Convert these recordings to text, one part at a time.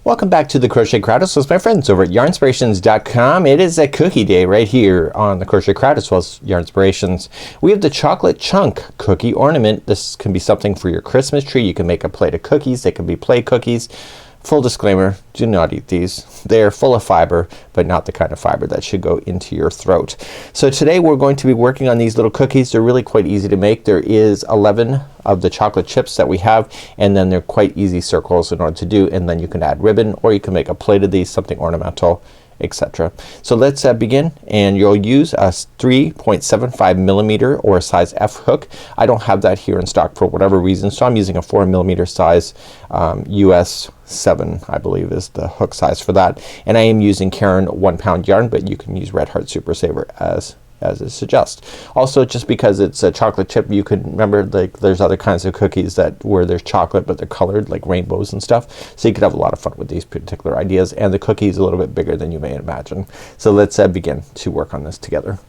Welcome back to the Crochet Crowd with my friends over at Yarnspirations.com. It is a cookie day right here on the Crochet Crowd as well as Yarnspirations. We have the chocolate chunk cookie ornament. This can be something for your Christmas tree. You can make a plate of cookies. They can be play cookies. Full disclaimer, do not eat these. They are full of fiber, but not the kind of fiber that should go into your throat. So today we're going to be working on these little cookies. They're really quite easy to make. There is 11 of the chocolate chips that we have, and then they're quite easy circles in order to do, and then you can add ribbon or you can make a plate of these, something ornamental, etc. So let's begin, and you'll use a 3.75 millimeter or a size F hook. I don't have that here in stock for whatever reason, so I'm using a 4 millimeter size US 7 I believe is the hook size for that, and I am using Caron 1 pound yarn, but you can use Red Heart Super Saver as it suggests. Also, just because it's a chocolate chip, you could remember, like, there's other kinds of cookies that where there's chocolate but they're colored, like rainbows and stuff, so you could have a lot of fun with these particular ideas, and the cookie is a little bit bigger than you may imagine. So let's begin to work on this together.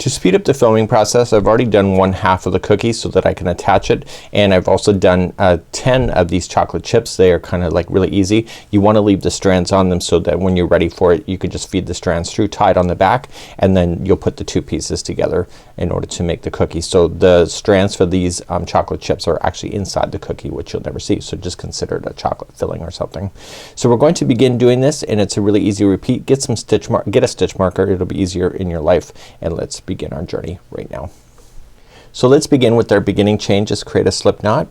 To speed up the filming process, I've already done 1/2 of the cookie so that I can attach it, and I've also done 10 of these chocolate chips. They are kind of like really easy. You want to leave the strands on them so that when you're ready for it you can just feed the strands through, tie it on the back, and then you'll put the two pieces together in order to make the cookie. So the strands for these chocolate chips are actually inside the cookie, which you'll never see, so just consider it a chocolate filling or something. So we're going to begin doing this, and it's a really easy repeat. Get a stitch marker, it'll be easier in your life, and let's begin our journey right now. So let's begin with our beginning chain. Just create a slip knot,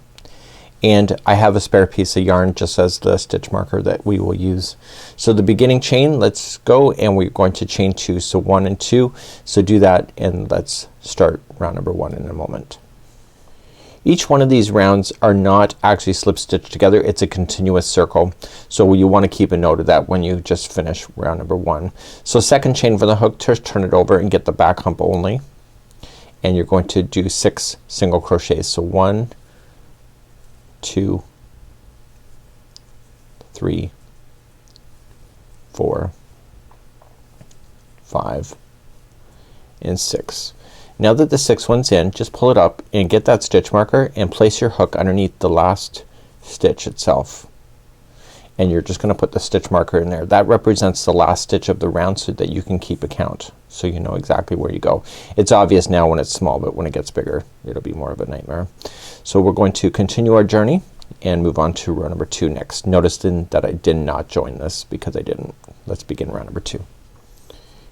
and I have a spare piece of yarn just as the stitch marker that we will use. So the beginning chain, let's go, and we're going to chain 2, so 1 and 2. So do that, and let's start round number 1 in a moment. Each one of these rounds are not actually slip stitched together, it's a continuous circle, so you want to keep a note of that when you just finish round number 1. So second chain for the hook, just turn it over and get the back hump only, and you're going to do 6 single crochets. So 1, 2, 3, 4, 5, and 6. Now that the 6th one's in, just pull it up and get that stitch marker and place your hook underneath the last stitch itself, and you're just gonna put the stitch marker in there. That represents the last stitch of the round so that you can keep a count, so you know exactly where you go. It's obvious now when it's small, but when it gets bigger it'll be more of a nightmare. So we're going to continue our journey and move on to row number 2 next. Notice that I did not join this because I didn't. Let's begin round number 2.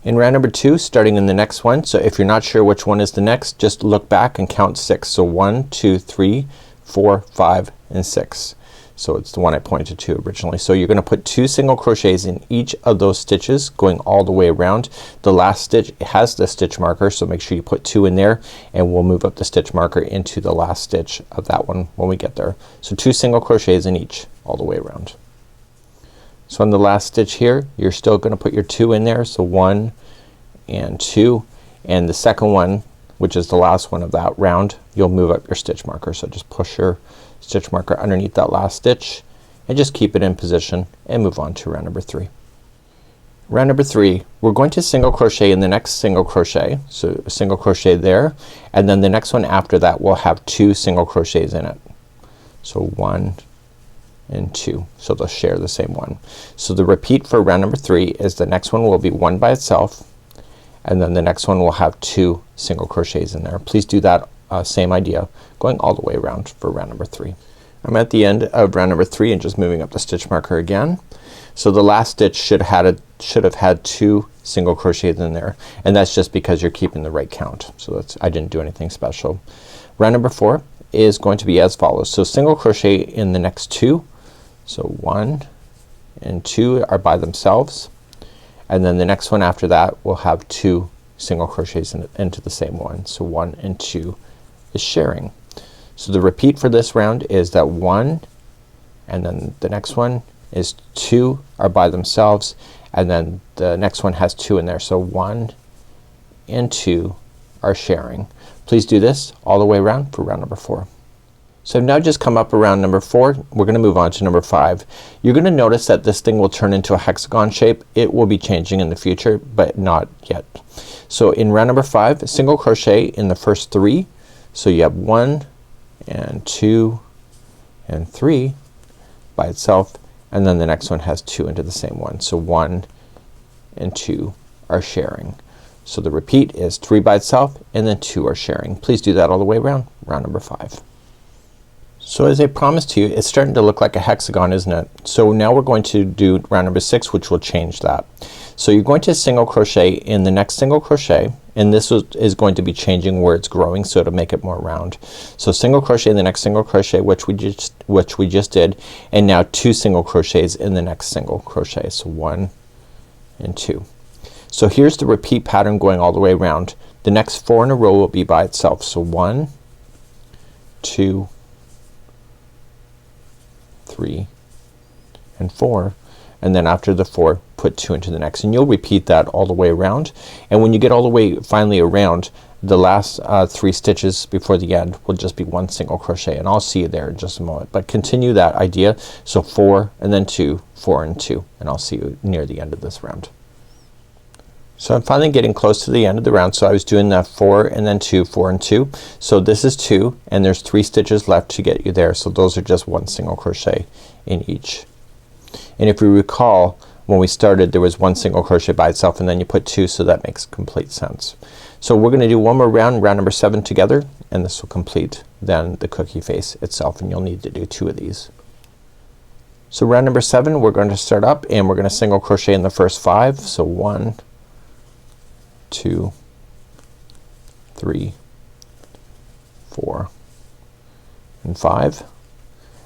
In round number 2, starting in the next one, so if you're not sure which one is the next, just look back and count 6. So 1, 2, 3, 4, 5, and 6. So it's the one I pointed to originally. So you're gonna put 2 single crochets in each of those stitches going all the way around. The last stitch has the stitch marker, so make sure you put 2 in there, and we'll move up the stitch marker into the last stitch of that one when we get there. So 2 single crochets in each all the way around. So on the last stitch here, you're still gonna put your 2 in there, so 1 and 2, and the second one, which is the last one of that round, you'll move up your stitch marker. So just push your stitch marker underneath that last stitch and just keep it in position and move on to round number 3. Round number 3, we're going to single crochet in the next single crochet, so a single crochet there, and then the next one after that will have 2 single crochets in it. So 1 and 2, so they'll share the same one. So the repeat for round number 3 is the next one will be 1 by itself, and then the next one will have 2 single crochets in there. Please do that same idea going all the way around for round number 3. I'm at the end of round number 3 and just moving up the stitch marker again. So the last stitch should have had 2 single crochets in there, and that's just because you're keeping the right count. So I didn't do anything special. Round number 4 is going to be as follows. So single crochet in the next 2. So 1 and 2 are by themselves, and then the next one after that will have 2 single crochets into the same one. So 1 and 2 is sharing. So the repeat for this round is that 1, and then the next one is 2 are by themselves, and then the next one has 2 in there. So 1 and 2 are sharing. Please do this all the way around for round number 4. So I've now just come up around number 4. We're gonna move on to number 5. You're gonna notice that this thing will turn into a hexagon shape. It will be changing in the future, but not yet. So in round number 5, single crochet in the first 3. So you have 1 and 2 and 3 by itself, and then the next one has 2 into the same one. So 1 and 2 are sharing. So the repeat is 3 by itself and then 2 are sharing. Please do that all the way around, round number 5. So as I promised you, it's starting to look like a hexagon, isn't it? So now we're going to do round number 6, which will change that. So you're going to single crochet in the next single crochet, and this is going to be changing where it's growing, so it'll make it more round. So single crochet in the next single crochet, which we just did, and now 2 single crochets in the next single crochet. So 1 and 2. So here's the repeat pattern going all the way around. The next 4 in a row will be by itself. So 1, 2, 3 and 4, and then after the 4 put 2 into the next, and you'll repeat that all the way around. And when you get all the way finally around, the last 3 stitches before the end will just be 1 single crochet, and I'll see you there in just a moment. But continue that idea. So 4 and then 2, 4 and 2, and I'll see you near the end of this round. So I'm finally getting close to the end of the round. So I was doing that 4 and then 2, 4 and 2. So this is 2 and there's 3 stitches left to get you there. So those are just 1 single crochet in each. And if you recall, when we started there was 1 single crochet by itself and then you put 2, so that makes complete sense. So we're gonna do one more round, round number 7 together, and this will complete then the cookie face itself, and you'll need to do 2 of these. So round number 7 we're going to start up and we're gonna single crochet in the first 5. So 1, 2, 3, 4 and 5,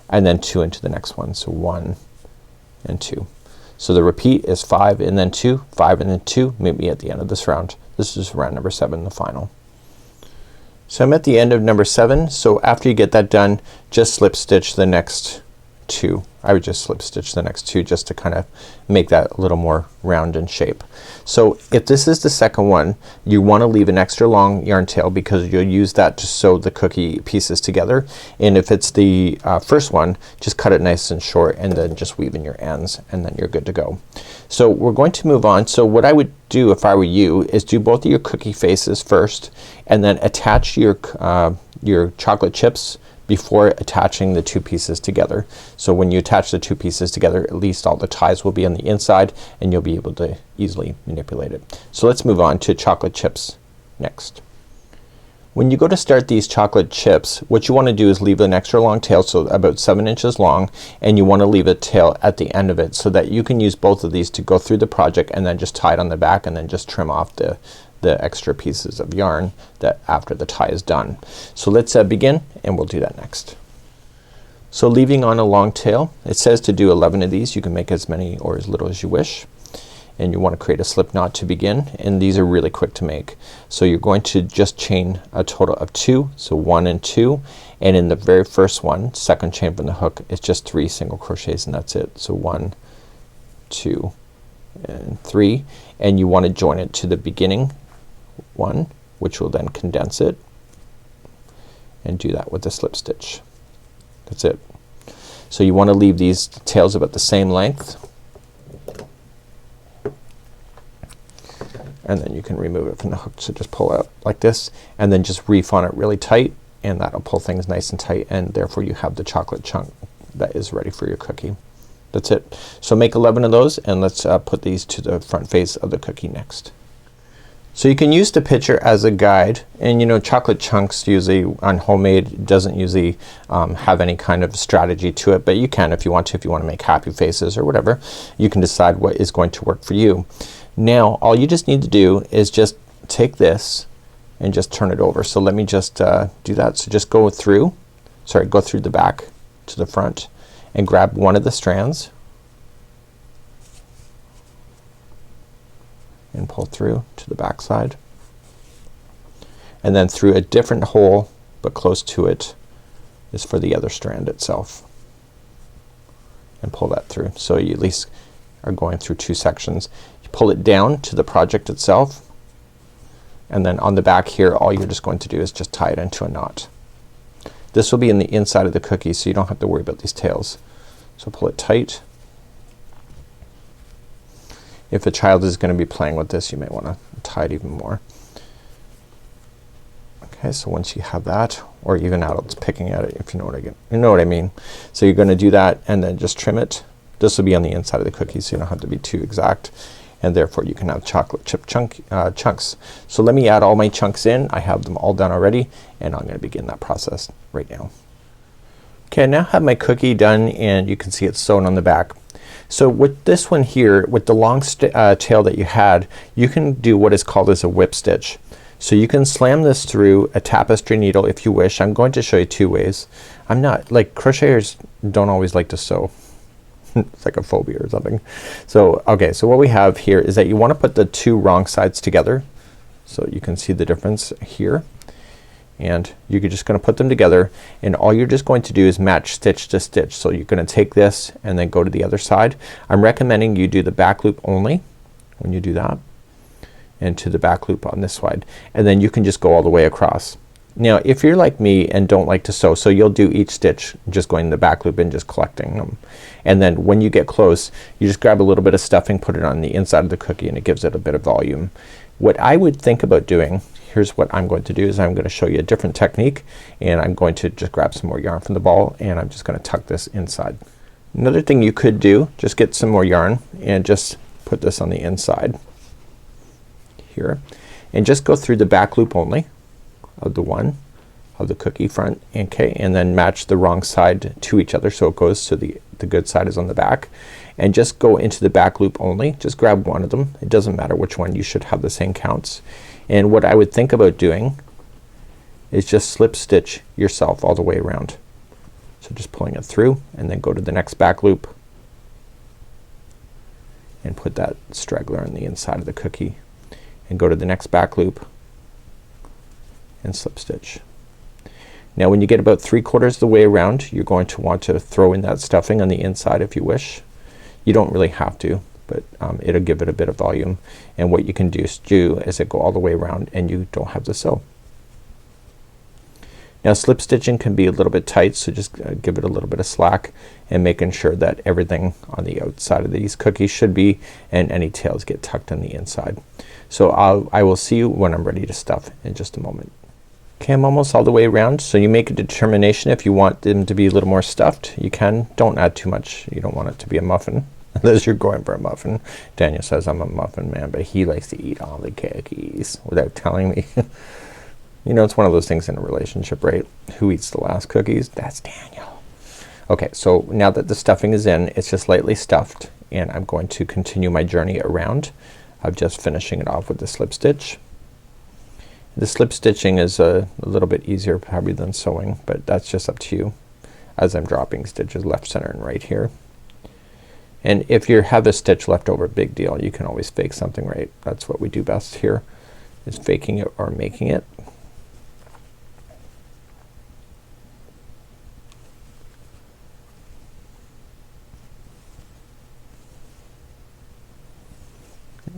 and then 2 into the next one. So 1 and 2. So the repeat is 5 and then 2, 5 and then 2. Meet me at the end of this round. This is round number 7, the final. So I'm at the end of number 7. So after you get that done, just slip stitch the next 2. I would just slip stitch the next 2 just to kind of make that a little more round in shape. So if this is the second one, you want to leave an extra long yarn tail because you'll use that to sew the cookie pieces together. And if it's the first one, just cut it nice and short and then just weave in your ends, and then you're good to go. So we're going to move on. So what I would do if I were you is do both of your cookie faces first and then attach your chocolate chips before attaching the 2 pieces together. So when you attach the 2 pieces together, at least all the ties will be on the inside and you'll be able to easily manipulate it. So let's move on to chocolate chips next. When you go to start these chocolate chips, what you want to do is leave an extra long tail, so about 7 inches long, and you want to leave a tail at the end of it so that you can use both of these to go through the project and then just tie it on the back and then just trim off the extra pieces of yarn that after the tie is done. So let's begin, and we'll do that next. So leaving on a long tail, it says to do 11 of these. You can make as many or as little as you wish, and you want to create a slip knot to begin, and these are really quick to make. So you're going to just chain a total of 2, so 1 and 2, and in the very first one, second chain from the hook, it's just 3 single crochets and that's it. So 1, 2 and 3, and you want to join it to the beginning one, which will then condense it, and do that with the slip stitch. That's it. So you want to leave these tails about the same length, and then you can remove it from the hook. So just pull out like this and then just reef on it really tight, and that'll pull things nice and tight, and therefore you have the chocolate chunk that is ready for your cookie. That's it. So make 11 of those, and let's put these to the front face of the cookie next. So you can use the picture as a guide, and you know, chocolate chunks usually on homemade doesn't usually have any kind of strategy to it, but you can if you want to. If you want to make happy faces or whatever, you can decide what is going to work for you. Now all you just need to do is just take this and just turn it over. So let me just do that. So just go through the back to the front and grab one of the strands and pull through to the back side, and then through a different hole but close to it is for the other strand itself, and pull that through. So you at least are going through 2 sections. You pull it down to the project itself, and then on the back here all you're just going to do is just tie it into a knot. This will be in the inside of the cookie, so you don't have to worry about these tails. So pull it tight. If a child is going to be playing with this, you may want to tie it even more. Okay, so once you have that, or even adults picking at it, if you know what I mean. So you're going to do that and then just trim it This will be on the inside of the cookie, so you don't have to be too exact, and therefore you can have chocolate chip chunks. So let me add all my chunks in. I have them all done already, and I'm gonna begin that process right now. Okay, I now have my cookie done, and you can see it's sewn on the back. So with this one here, with the long tail that you had, you can do what is called as a whip stitch. So you can slam this through a tapestry needle if you wish. I'm going to show you two ways. I'm not, like, crocheters don't always like to sew. It's like a phobia or something. So okay, so what we have here is that you want to put the two wrong sides together. So you can see the difference here. And you're just gonna put them together, and all you're just going to do is match stitch to stitch. So you're gonna take this and then go to the other side. I'm recommending you do the back loop only when you do that, and to the back loop on this side, and then you can just go all the way across. Now if you're like me and don't like to sew, so you'll do each stitch just going the back loop and just collecting them, and then when you get close you just grab a little bit of stuffing, put it on the inside of the cookie, and it gives it a bit of volume. What I would think about doing, here's what I'm going to do, is I'm gonna show you a different technique, and I'm going to just grab some more yarn from the ball, and I'm just gonna tuck this inside. Another thing you could do, just get some more yarn and just put this on the inside here, and just go through the back loop only of the one of the cookie front, okay, and then match the wrong side to each other so it goes to the good side is on the back, and just go into the back loop only. Just grab one of them. It doesn't matter which one, you should have the same counts. And what I would think about doing is just slip stitch yourself all the way around. So just pulling it through, and then go to the next back loop and put that straggler on the inside of the cookie, and go to the next back loop and slip stitch. Now when you get about 3/4 of the way around, you're going to want to throw in that stuffing on the inside if you wish. You don't really have to, but it'll give it a bit of volume, and what you can do is it go all the way around and you don't have to sew. Now slip stitching can be a little bit tight, so just give it a little bit of slack, and making sure that everything on the outside of these cookies should be, and any tails get tucked on the inside. So I will see you when I'm ready to stuff in just a moment. Okay, I'm almost all the way around, so you make a determination if you want them to be a little more stuffed. You can. Don't add too much. You don't want it to be a muffin unless you're going for a muffin. Daniel says I'm a muffin man, but he likes to eat all the cookies without telling me. You know, it's one of those things in a relationship, right? Who eats the last cookies? That's Daniel. Okay, so now that the stuffing is in, it's just lightly stuffed, and I'm going to continue my journey around. I'm just finishing it off with the slip stitch. The slip stitching is a little bit easier probably than sewing, but that's just up to you, as I'm dropping stitches left, center, and right here. And if you have a stitch left over, big deal. You can always fake something, right? That's what we do best here, is faking it or making it.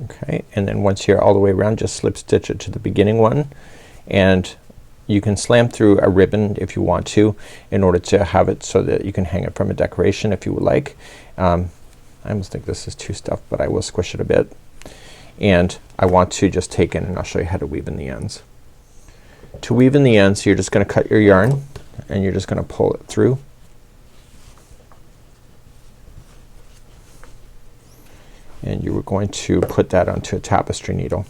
Okay, and then once you're all the way around, just slip stitch it to the beginning one, and you can slam through a ribbon if you want to, in order to have it so that you can hang it from a decoration if you would like. I almost think this is too stuffed, but I will squish it a bit, and I want to just take in, and I'll show you how to weave in the ends. To weave in the ends, you're just gonna cut your yarn, and you're just gonna pull it through. And you were going to put that onto a tapestry needle.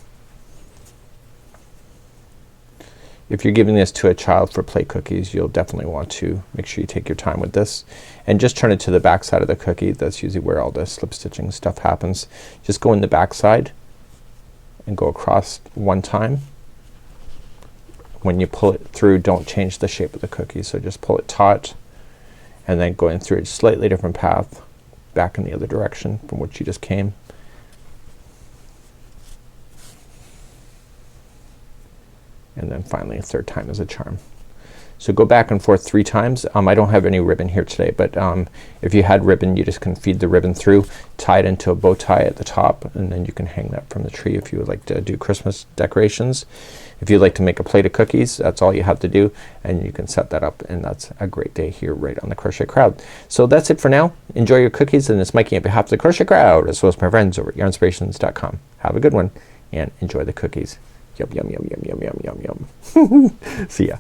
If you're giving this to a child for play cookies, you'll definitely want to make sure you take your time with this, and just turn it to the back side of the cookie. That's usually where all the slip stitching stuff happens. Just go in the back side and go across one time. When you pull it through, don't change the shape of the cookie, so just pull it taut, and then going through a slightly different path back in the other direction from which you just came. And then finally a third time is a charm. So go back and forth 3 times. I don't have any ribbon here today, but if you had ribbon, you just can feed the ribbon through, tie it into a bow tie at the top, and then you can hang that from the tree if you would like to do Christmas decorations. If you'd like to make a plate of cookies, that's all you have to do, and you can set that up, and that's a great day here right on the Crochet Crowd. So that's it for now. Enjoy your cookies, and it's Mikey on behalf of the Crochet Crowd, as well as my friends over at Yarnspirations.com. Have a good one, and enjoy the cookies. Yum, yum, yum, yum, yum, yum, yum, yum. See ya.